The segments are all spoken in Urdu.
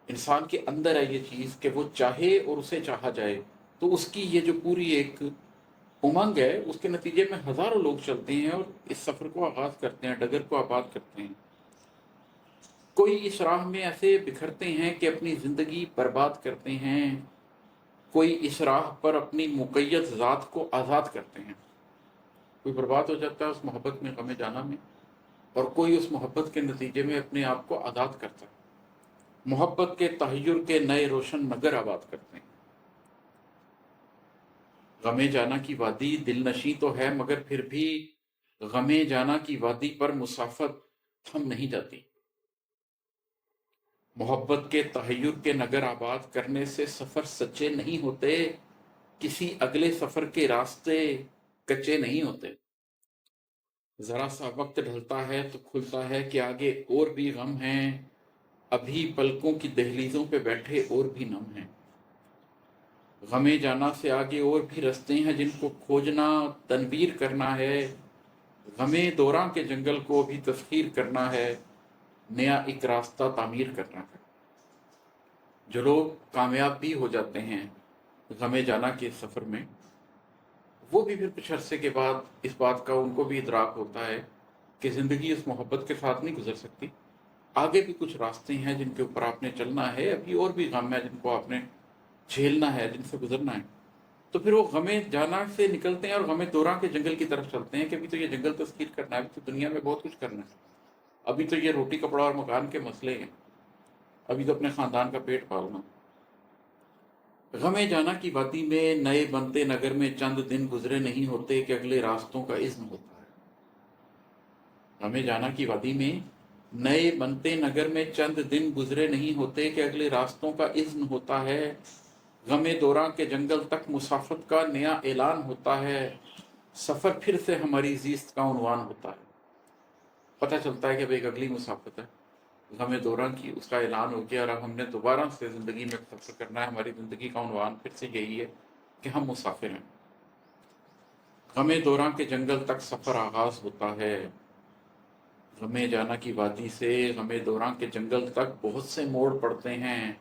انسان کے اندر ہے یہ چیز کہ وہ چاہے اور اسے چاہا جائے، تو اس کی یہ جو پوری ایک امنگ ہے، اس کے نتیجے میں ہزاروں لوگ چلتے ہیں اور اس سفر کو آغاز کرتے ہیں، ڈگر کو آباد کرتے ہیں۔ کوئی اس راہ میں ایسے بکھرتے ہیں کہ اپنی زندگی برباد کرتے ہیں، کوئی اس راہ پر اپنی مقید ذات کو آزاد کرتے ہیں۔ کوئی برباد ہو جاتا ہے اس محبت میں، غم جانا میں، اور کوئی اس محبت کے نتیجے میں اپنے آپ کو آزاد کرتا ہے، محبت کے تحیر کے نئے روشن نگر آباد کرتے ہیں۔ غم جانا کی وادی دل نشیں تو ہے، مگر پھر بھی غم جانا کی وادی پر مسافت تھم نہیں جاتی۔ محبت کے تحیر کے نگر آباد کرنے سے سفر سچے نہیں ہوتے، کسی اگلے سفر کے راستے کچے نہیں ہوتے۔ ذرا سا وقت ڈھلتا ہے تو کھلتا ہے کہ آگے اور بھی غم ہیں، ابھی پلکوں کی دہلیزوں پہ بیٹھے اور بھی نم ہیں۔ غم جانا سے آگے اور بھی رستے ہیں جن کو کھوجنا تنویر کرنا ہے، غم دوراں کے جنگل کو بھی تسخیر کرنا ہے، نیا ایک راستہ تعمیر کرنا ہے۔ جو لوگ کامیاب بھی ہو جاتے ہیں غم جانا کے سفر میں، وہ بھی پھر کچھ عرصے کے بعد اس بات کا ان کو بھی ادراک ہوتا ہے کہ زندگی اس محبت کے ساتھ نہیں گزر سکتی، آگے بھی کچھ راستے ہیں جن کے اوپر آپ نے چلنا ہے، ابھی اور بھی غم ہے جن کو آپ نے جھیلنا ہے، جن سے گزرنا ہے۔ تو پھر وہ غم جانا سے نکلتے ہیں اور غم دوراں کے جنگل کی طرف چلتے ہیں کہ ابھی تو یہ جنگل تسخیر کرنا ہے، ابھی تو دنیا میں بہت کچھ کرنا ہے، ابھی تو یہ روٹی کپڑا اور مکان کے مسئلے ہیں، ابھی تو اپنے خاندان کا پیٹ پالنا۔ غم جانا کی وادی میں نئے بنتے نگر میں چند دن گزرے نہیں ہوتے کہ اگلے راستوں کا اذن ہوتا ہے۔ غم جانا کی وادی میں نئے بنتے نگر میں چند دن گزرے نہیں ہوتے کہ اگلے راستوں کا اذن ہوتا ہے۔ غم دوراں کے جنگل تک مسافت کا نیا اعلان ہوتا ہے، سفر پھر سے ہماری زیست کا عنوان ہوتا ہے۔ پتہ چلتا ہے کہ اب ایک اگلی مسافت ہے، غم دوراں کی، اس کا اعلان ہو گیا اور اب ہم نے دوبارہ سے زندگی میں سفر کرنا ہے۔ ہماری زندگی کا عنوان پھر سے یہی ہے کہ ہم مسافر ہیں۔ غم دوراں کے جنگل تک سفر آغاز ہوتا ہے۔ غم جانا کی وادی سے غم دوراں کے جنگل تک بہت سے موڑ پڑتے ہیں۔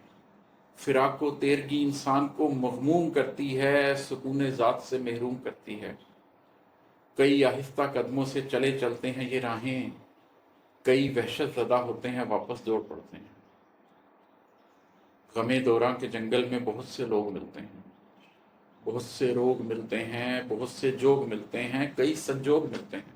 فراق و تیرگی انسان کو مغموم کرتی ہے، سکون ذات سے محروم کرتی ہے۔ کئی آہستہ قدموں سے چلے چلتے ہیں یہ راہیں، کئی وحشت زدہ ہوتے ہیں واپس دوڑ پڑتے ہیں۔ غم دوراں کے جنگل میں بہت سے لوگ ملتے ہیں، بہت سے روگ ملتے ہیں، بہت سے جوگ ملتے ہیں، کئی سنجوگ ملتے ہیں۔